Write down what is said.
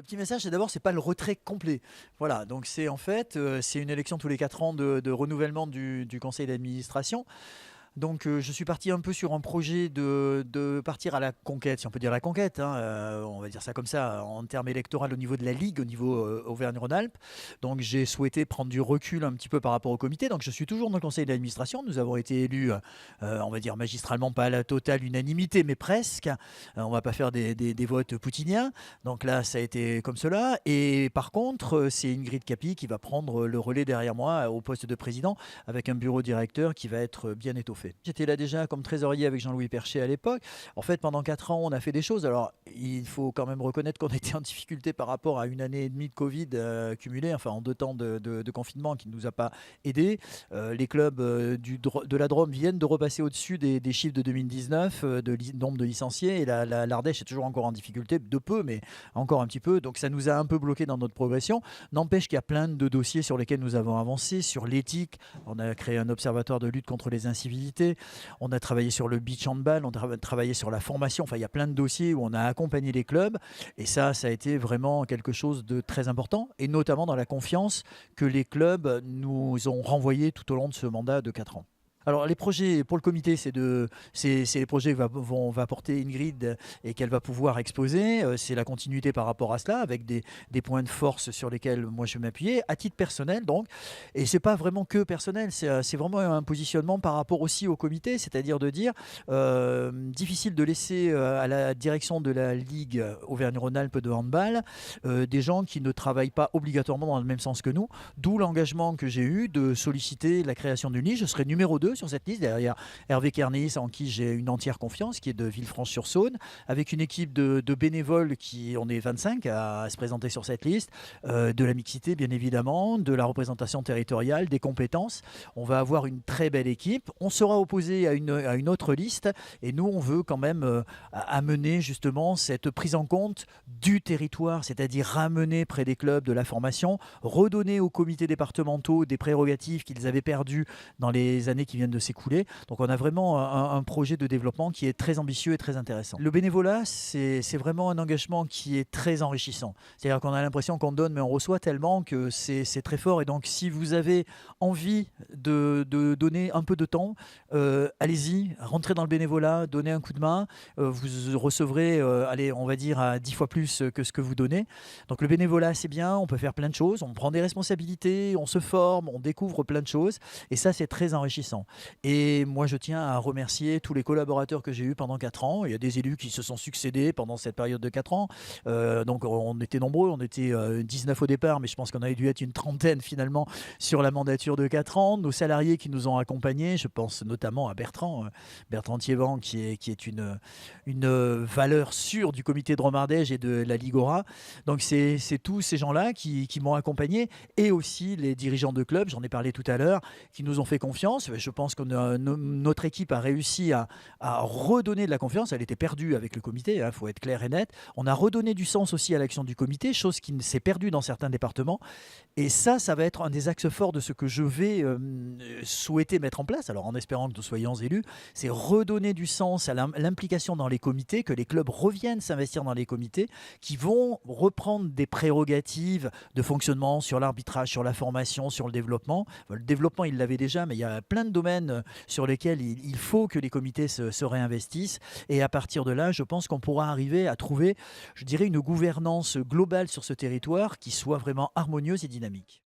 Le petit message, c'est d'abord, c'est pas le retrait complet. Voilà, donc c'est en fait, c'est une élection tous les 4 ans de renouvellement du conseil d'administration. Donc je suis parti un peu sur un projet de partir à la conquête, si on peut dire la conquête, hein, on va dire ça comme ça, en termes électoraux au niveau de la Ligue, au niveau Auvergne-Rhône-Alpes. Donc j'ai souhaité prendre du recul un petit peu par rapport au comité. Donc je suis toujours dans le conseil d'administration. Nous avons été élus, on va dire magistralement, pas à la totale unanimité, mais presque. On va pas faire des votes poutiniens. Donc là, ça a été comme cela. Et par contre, c'est Ingrid Capi qui va prendre le relais derrière moi au poste de président avec un bureau directeur qui va être bien étoffé. J'étais là déjà comme trésorier avec Jean-Louis Perchet à l'époque. En fait, pendant 4 ans, on a fait des choses. Alors, il faut quand même reconnaître qu'on était en difficulté par rapport à une année et demie de Covid cumulée, enfin en 2 temps de confinement qui ne nous a pas aidés. Les clubs de la Drôme viennent de repasser au-dessus des chiffres de 2019, nombre de licenciés, et l'Ardèche est toujours encore en difficulté, de peu, mais encore un petit peu. Donc ça nous a un peu bloqué dans notre progression. N'empêche qu'il y a plein de dossiers sur lesquels nous avons avancé, sur l'éthique. On a créé un observatoire de lutte contre les incivilités. On a travaillé sur le beach handball, on a travaillé sur la formation. Enfin, il y a plein de dossiers où on a accompagné les clubs. Et ça a été vraiment quelque chose de très important, et notamment dans la confiance que les clubs nous ont renvoyée tout au long de ce mandat de 4 ans. Alors les projets pour le comité, c'est les projets que va porter Ingrid et qu'elle va pouvoir exposer. C'est la continuité par rapport à cela, avec des points de force sur lesquels moi je vais m'appuyer, à titre personnel donc. Et c'est pas vraiment que personnel, c'est vraiment un positionnement par rapport aussi au comité, c'est-à-dire de dire, difficile de laisser à la direction de la Ligue Auvergne-Rhône-Alpes de handball des gens qui ne travaillent pas obligatoirement dans le même sens que nous, d'où l'engagement que j'ai eu de solliciter la création d'une liste. Je serai numéro 2 sur cette liste, derrière Hervé Kernis, en qui j'ai une entière confiance, qui est de Villefranche-sur-Saône, avec une équipe de bénévoles on est 25 à se présenter sur cette liste, de la mixité bien évidemment, de la représentation territoriale, des compétences. On va avoir une très belle équipe. On sera opposé à une autre liste, et nous on veut quand même amener justement cette prise en compte du territoire, c'est-à-dire ramener près des clubs de la formation, redonner aux comités départementaux des prérogatives qu'ils avaient perdues dans les années qui viennent de s'écouler. Donc on a vraiment un projet de développement qui est très ambitieux et très intéressant. Le bénévolat, c'est vraiment un engagement qui est très enrichissant. C'est-à-dire qu'on a l'impression qu'on donne, mais on reçoit tellement que c'est très fort. Et donc si vous avez envie de donner un peu de temps, allez-y, rentrez dans le bénévolat, donnez un coup de main. Vous recevrez, allez, on va dire, à 10 fois plus que ce que vous donnez. Donc le bénévolat, c'est bien, on peut faire plein de choses, on prend des responsabilités, on se forme, on découvre plein de choses. Et ça, c'est très enrichissant. Et moi, je tiens à remercier tous les collaborateurs que j'ai eus pendant 4 ans. Il y a des élus qui se sont succédés pendant cette période de 4 ans. Donc on était nombreux, on était 19 au départ, mais je pense qu'on avait dû être une trentaine finalement sur la mandature de 4 ans. Nos salariés qui nous ont accompagnés, je pense notamment à Bertrand Thiévan, qui est une valeur sûre du comité de Drôme-Ardèche et de la Ligora. Donc c'est tous ces gens-là qui m'ont accompagné, et aussi les dirigeants de clubs, j'en ai parlé tout à l'heure, qui nous ont fait confiance. Je pense que notre équipe a réussi à redonner de la confiance. Elle était perdue avec le comité, il faut être clair et net. On a redonné du sens aussi à l'action du comité, chose qui s'est perdue dans certains départements. Et ça va être un des axes forts de ce que je vais souhaiter mettre en place, alors en espérant que nous soyons élus, c'est redonner du sens à l'implication dans les comités, que les clubs reviennent s'investir dans les comités, qui vont reprendre des prérogatives de fonctionnement sur l'arbitrage, sur la formation, sur le développement. Le développement, ils l'avaient déjà, mais il y a plein de domaines sur lesquels il faut que les comités se réinvestissent. Et à partir de là, je pense qu'on pourra arriver à trouver, je dirais, une gouvernance globale sur ce territoire qui soit vraiment harmonieuse et dynamique.